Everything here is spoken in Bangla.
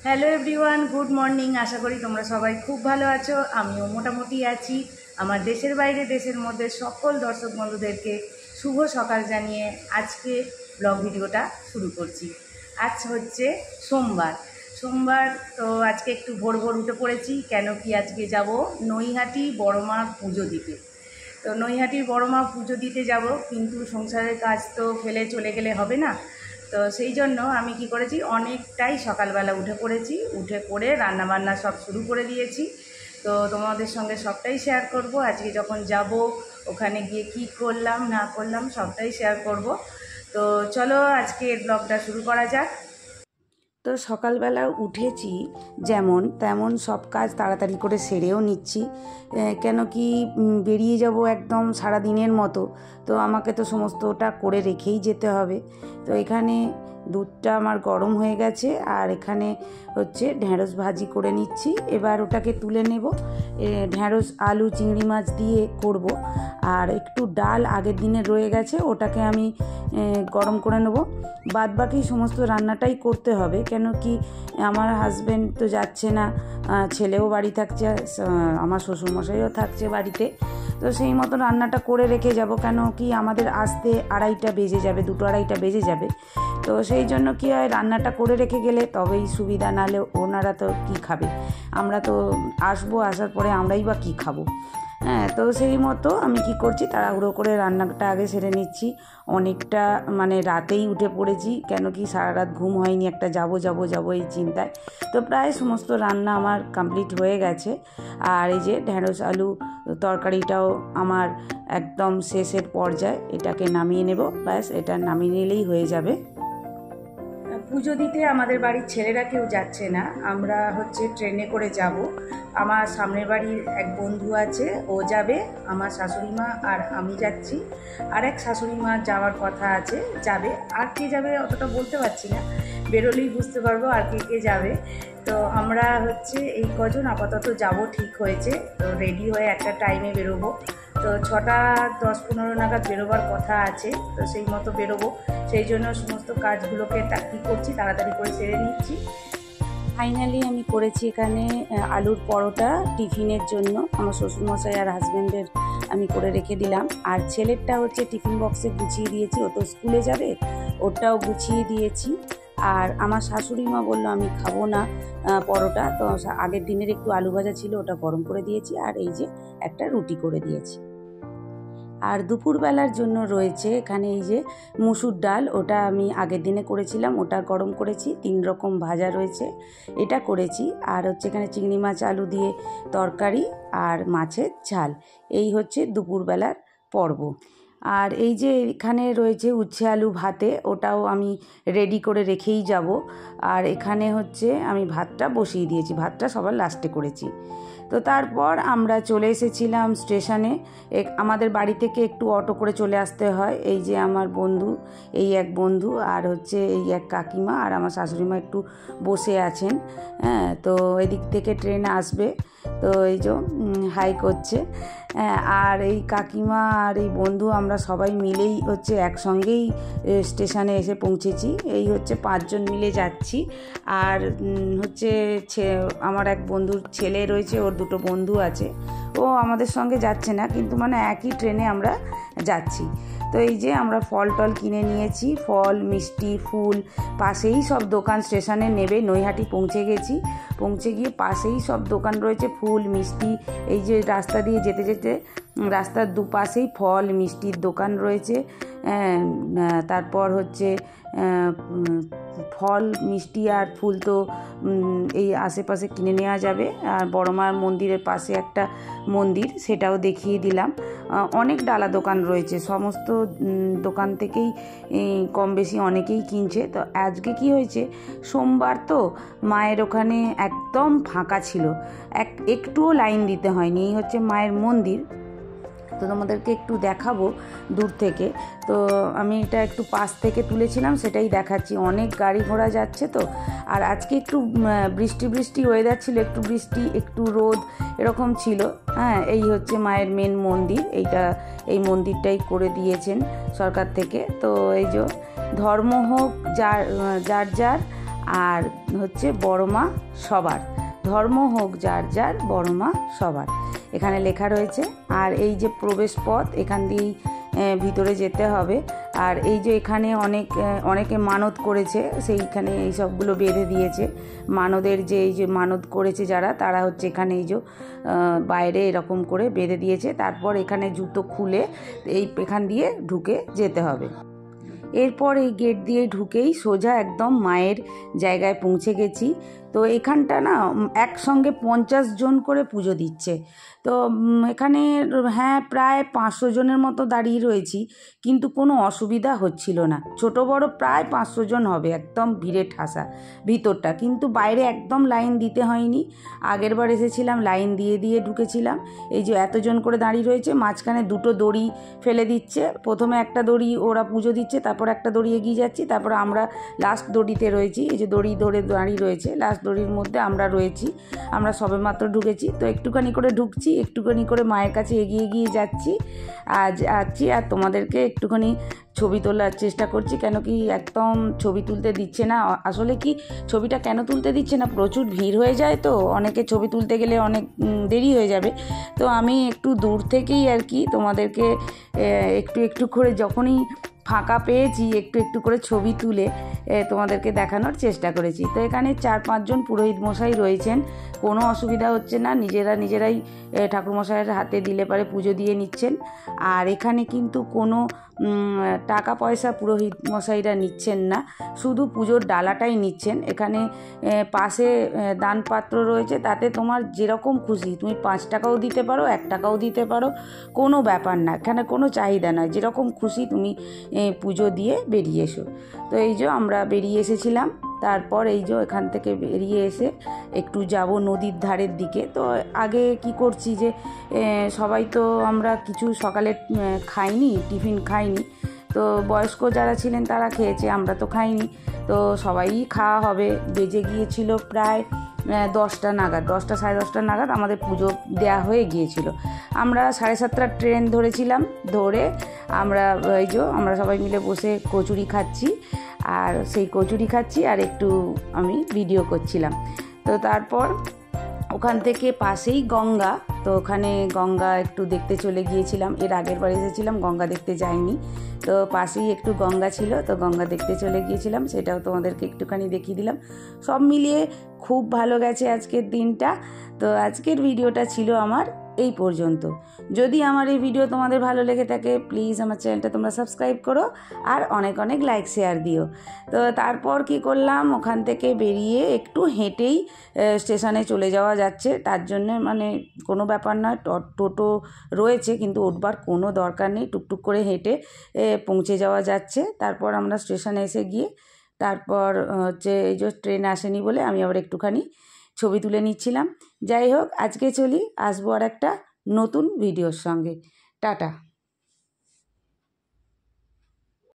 Hello everyone, good morning. আশা করি তোমরা সবাই খুব ভালো আছো। আমিও মোটামুটি আছি। আমার দেশের বাইরে দেশের মধ্যে সকল দর্শক বন্ধুদেরকে শুভ সকাল জানিয়ে আজকে ব্লগ ভিডিওটা শুরু করছি। আজ হচ্ছে সোমবার। তো আজকে একটু ভোর ভোর উঠে পড়েছি, কেন কি আজকে যাব নৈহাটি বড় মা পুজো দিতে। তো নৈহাটির বড় মা পুজো দিতে যাব, কিন্তু সংসারের কাজ তো ফেলে চলে গেলে হবে না। তো সেই জন্য আমি কি করেছি, অনেকটাই সকালবেলা উঠে পড়েছি। উঠে পড়ে রান্নাবান্না সব শুরু করে দিয়েছি। তো তোমাদের সঙ্গে সবটাই শেয়ার করব। আজকে যখন যাব ওখানে গিয়ে কি করলাম না করলাম সবটাই শেয়ার করব। তো চলো আজকে ব্লগটা শুরু করা যাক। তো সকালবেলা উঠেছি যেমন তেমন সব কাজ তাড়াতাড়ি করে সেরেও নিচ্ছি, কেন কি বেরিয়ে যাব একদম সারা দিনের মতো। তো আমাকে তো সমস্তটা করে রেখেই যেতে হবে। তো এখানে দুধটা আমার গরম হয়ে গেছে, আর এখানে হচ্ছে ঢ্যাঁড়স ভাজি করে নিচ্ছি। এবার ওটাকে তুলে নেব। ঢ্যাঁড়স আলু চিংড়ি মাছ দিয়ে করব। আর একটু ডাল আগের দিনে রয়ে গেছে, ওটাকে আমি গরম করে নেব। বাদ বাকি সমস্ত রান্নাটাই করতে হবে, কেন কি আমার হাজব্যান্ড তো যাচ্ছে না, ছেলেও বাড়ি থাকছে, আমার শ্বশুরমশাইও থাকছে বাড়িতে। তো সেই মতো রান্নাটা করে রেখে যাব, কেন কি আমাদের আসতে দুটো আড়াইটা বেজে যাবে। তো সেই জন্য কি হয়, রান্নাটা করে রেখে গেলে তবেই সুবিধা, নাহলে ওনারা তো কি খাবে, আমরা তো আসার পরে আমরাই বা কী খাবো। তো সেই মতো আমি কি করছি, তাড়াহুড়ো করে রান্নাটা আগে সেরে নিচ্ছি। অনেকটা রাতেই উঠে পড়েছি, কেন কি সারা রাত ঘুম হয়নি, একটা যাবো এই চিন্তায়। তো প্রায় সমস্ত রান্না আমার কমপ্লিট হয়ে গেছে। আর এই যে ঢ্যাঁড়স আলু তরকারিটাও আমার একদম শেষের পর্যায়ে, এটাকে নামিয়ে নেব। ব্যাস, এটা নামিয়ে নিলেই হয়ে যাবে। পুজো দিতে আমাদের বাড়ির ছেলেরা কেউ যাচ্ছে না, আমরা হচ্ছে ট্রেনে করে যাব। আমার সামনের বাড়ির এক বন্ধু আছে, ও যাবে, আমার শাশুড়ি মা আর আমি যাচ্ছি। আর এক শাশুড়ি মা যাওয়ার কথা আছে, যাবে। আর কে যাবে অতটা বলতে পারছি না, বেরোলেই বুঝতে পারবো আর কে যাবে। তো আমরা হচ্ছে এই কজন আপাতত যাব, ঠিক হয়েছে। তো রেডি হয়ে একটা টাইমে বেরোবো। তো 6:10-15 নাগাদ বেরোবার কথা আছে। তো সেই মতো বেরোবো, সেই জন্য সমস্ত কাজগুলোকে কী করছি, তাড়াতাড়ি করে সেরে নিচ্ছি। ফাইনালি আমি করেছি এখানে আলুর পরোটা টিফিনের জন্য। আমার শ্বশুরমশাই আর হাজব্যান্ডের আমি করে রেখে দিলাম। আর ছেলেরটা হচ্ছে টিফিন বক্সে গুছিয়ে দিয়েছি, ও তো স্কুলে যাবে, ওটাও গুছিয়ে দিয়েছি। আর আমার শাশুড়ি মা বললো আমি খাবো না পরোটা, তো আগের দিনের একটু আলু ভাজা ছিল, ওটা গরম করে দিয়েছি। আর এই যে একটা রুটি করে দিয়েছি। আর দুপুরবেলার জন্য রয়েছে এখানে এই যে মুসুর ডাল, ওটা আমি আগের দিনে করেছিলাম, ওটা গরম করেছি। 3 রকম ভাজা রয়েছে, এটা করেছি। আর হচ্ছে এখানে চিংড়ি মাছ আলু দিয়ে তরকারি আর মাছের ঝাল। এই হচ্ছে দুপুরবেলার পর্ব। আর এই যে এখানে রয়েছে উচ্ছে আলু ভাতে, ওটাও আমি রেডি করে রেখেই যাব। আর এখানে হচ্ছে আমি ভাতটা বসিয়ে দিয়েছি, ভাতটা সবার লাস্টে করেছি। তো তারপর আমরা চলে এসেছিলাম স্টেশনে। আমাদের বাড়ি থেকে একটু অটো করে চলে আসতে হয়। এই যে আমার বন্ধু, এই এক বন্ধু, আর হচ্ছে এই এক কাকিমা, আর আমার শাশুড়িমা একটু বসে আছেন। তো এদিক থেকে ট্রেন আসবে, তো এই যে হাই করছে। আর এই কাকিমা আর এই বন্ধু আমরা সবাই মিলেই হচ্ছে একসঙ্গেই স্টেশনে এসে পৌঁছেছি। এই হচ্ছে 5 জন মিলে যাচ্ছি। আর হচ্ছে আমার এক বন্ধুর ছেলে রয়েছে, ওর 2টো বন্ধু আছে, ও আমাদের সঙ্গে যাচ্ছে না, কিন্তু একই ট্রেনে আমরা যাচ্ছি। তো এই যে আমরা ফল টল কিনে নিয়েছি, ফল মিষ্টি ফুল, পাশেই সব দোকান। স্টেশনে নেবে নৈহাটি পৌঁছে গেছি, পৌঁছে গিয়ে পাশেই সব দোকান রয়েছে, ফুল মিষ্টি। এই যে রাস্তা দিয়ে যেতে যেতে রাস্তার দুপাশেই ফল মিষ্টির দোকান রয়েছে। তারপর হচ্ছে ফল মিষ্টি আর ফুল তো এই আশেপাশে কিনে নেওয়া যাবে। আর বড় মার মন্দিরের পাশে একটা মন্দির, সেটাও দেখিয়ে দিলাম। অনেক ডালা দোকান রয়েছে, সমস্ত দোকান থেকেই কম বেশি অনেকেই কিনছে। তো আজকে কি হয়েছে, সোমবার তো মায়ের ওখানে একদম ফাঁকা ছিল, একটুও লাইন দিতে হয়নি। এই হচ্ছে মায়ের মন্দির। তো তোমাদেরকে একটু দেখাবো দূর থেকে। তো আমি এটা একটু পাশ থেকে তুলেছিলাম, সেটাই দেখাচ্ছি। অনেক গাড়ি ঘোড়া যাচ্ছে তো। আর আজকে একটু বৃষ্টি ওয়েদার ছিল, একটু বৃষ্টি একটু রোদ এরকম ছিল। এই হচ্ছে মায়ের মেন মন্দির, এই মন্দিরটাই করে দিয়েছেন সরকার থেকে। তো এই যে ধর্ম হোক যার যার, আর হচ্ছে বড় মা সবার, ধর্ম হোক যার যার, বড় মা সবার, এখানে লেখা রয়েছে। আর এই যে প্রবেশ পথ, এখান দিয়েই ভিতরে যেতে হবে। আর এই যে এখানে অনেকে মানত করেছে, সেইখানে এই সবগুলো বেঁধে দিয়েছে। মানদের যে এই যে মানত করেছে যারা, তারা হচ্ছে এখানে এই যে বাইরে এরকম করে বেঁধে দিয়েছে। তারপর এখানে জুতো খুলে এখান দিয়ে ঢুকে যেতে হবে। এরপর এই গেট দিয়ে ঢুকেই সোজা একদম মায়ের জায়গায় পৌঁছে গেছি। তো এখানটা না একসঙ্গে 50 জন করে পুজো দিচ্ছে। তো এখানে হ্যাঁ প্রায় 500 জনের মতো দাঁড়িয়ে রয়েছি, কিন্তু কোনো অসুবিধা হচ্ছিল না। ছোট বড় প্রায় 500 জন হবে, একদম ভিড়ে ঠাসা ভিতরটা। কিন্তু বাইরে একদম লাইন দিতে হয়নি। আগের বার এসেছিলাম লাইন দিয়ে দিয়ে ঢুকেছিলাম। এই যে এতজন করে দাঁড়িয়ে রয়েছে, মাঝখানে দুটো দড়ি ফেলে দিচ্ছে। প্রথমে একটা দড়ি ওরা পুজো দিচ্ছে, তারপর একটা দড়ি এগিয়ে যাচ্ছি, তারপর আমরা লাস্ট দড়িতে রয়েছি। এই যে দড়ি ধরে দাঁড়িয়ে রয়েছে, লাস্ট দড়ির মধ্যে আমরা রয়েছি। আমরা সবেমাত্র ঢুকেছি, তো একটুখানি করে ঢুকছি, একটুখানি করে মায়ের কাছে এগিয়ে এগিয়ে যাচ্ছি আর তোমাদেরকে একটুখানি ছবি তোলার চেষ্টা করছি। কেন কি একদম ছবি তুলতে দিচ্ছে না। আসলে কি ছবিটা কেন তুলতে দিচ্ছে না, প্রচুর ভিড় হয়ে যায়, তো অনেকে ছবি তুলতে গেলে অনেক দেরি হয়ে যাবে। তো আমি একটু দূর থেকেই আর কি তোমাদেরকে একটু একটু করে যখনই ফাঁকা পেয়েছি একটু একটু করে ছবি তুলে তোমাদেরকে দেখানোর চেষ্টা করেছি। তো এখানে 4-5 জন পুরোহিত মশাই রয়েছেন, কোনো অসুবিধা হচ্ছে না। নিজেরাই ঠাকুরমশাইয়ের হাতে দিলে পারে পুজো দিয়ে নিচ্ছেন। আর এখানে কিন্তু কোনো টাকা পয়সা পুরোহিত মশাইরা নিচ্ছেন না, শুধু পুজোর ডালাটাই নিচ্ছেন। এখানে পাশে দানপাত্র রয়েছে, তাতে তোমার যেরকম খুশি তুমি 5 টাকাও দিতে পারো, 1 টাকাও দিতে পারো, কোনো ব্যাপার না। এখানে কোনো চাহিদা নয়, যেরকম খুশি তুমি পুজো দিয়ে বেরিয়ে এসো। তো এই যে আমরা বেরিয়ে এসেছিলাম। তারপর এই যে এখান থেকে বেরিয়ে এসে একটু যাব নদীর ধারের দিকে। তো আগে কি করছি যে সবাই তো আমরা কিছু সকালে খাইনি, টিফিন খাইনি। তো বয়স্ক যারা ছিলেন তারা খেয়েছে, আমরা তো খাইনি। তো সবাই খাওয়া হবে। বেজে গিয়েছিল প্রায় 10টা নাগাদ, 10টা সাড়ে 10টা নাগাদ আমাদের পুজো দেওয়া হয়ে গিয়েছিল। আমরা 7:30টার ট্রেন ধরেছিলাম। ধরে আমরা সবাই মিলে বসে কচুরি খাচ্ছি, আর সেই কচুরি খাচ্ছি আর একটু আমি ভিডিও করছিলাম। তো তারপর ওখান থেকে পাশেই গঙ্গা, তো ওখানে গঙ্গা একটু দেখতে চলে গিয়েছিলাম। এর আগের বার এসেছিলাম, গঙ্গা দেখতে যাইনি। তো পাশেই একটু গঙ্গা ছিল, তো গঙ্গা দেখতে চলে গিয়েছিলাম, সেটাও তোমাদেরকে একটুখানি দেখিয়ে দিলাম। সব মিলিয়ে খুব ভালো গেছে আজকের দিনটা। তো আজকের ভিডিওটা ছিল আমার এই পর্যন্ত। যদি আমার এই ভিডিও তোমাদের ভালো লেগে থাকে, প্লিজ আমার চ্যানেলটা তোমরা সাবস্ক্রাইব করো আর অনেক অনেক লাইক শেয়ার দিও। তো তারপর কি করলাম, ওখান থেকে বেরিয়ে একটু হেঁটেই স্টেশনে চলে যাওয়া যাচ্ছে। তার জন্য মানে কোনো ব্যাপার নয়, টোটো রয়েছে, কিন্তু উঠবার কোনো দরকার নেই, টুকটুক করে হেঁটে পৌঁছে যাওয়া যাচ্ছে। তারপর আমরা স্টেশনে এসে গিয়ে তারপর হচ্ছে এই যে ট্রেন আসেনি বলে আমি আবার একটুখানি ছবি তুলে নিচ্ছিলাম। যাই হোক, আজকে চলি, আসবো আর একটা নতুন ভিডিওর সঙ্গে। টাটা।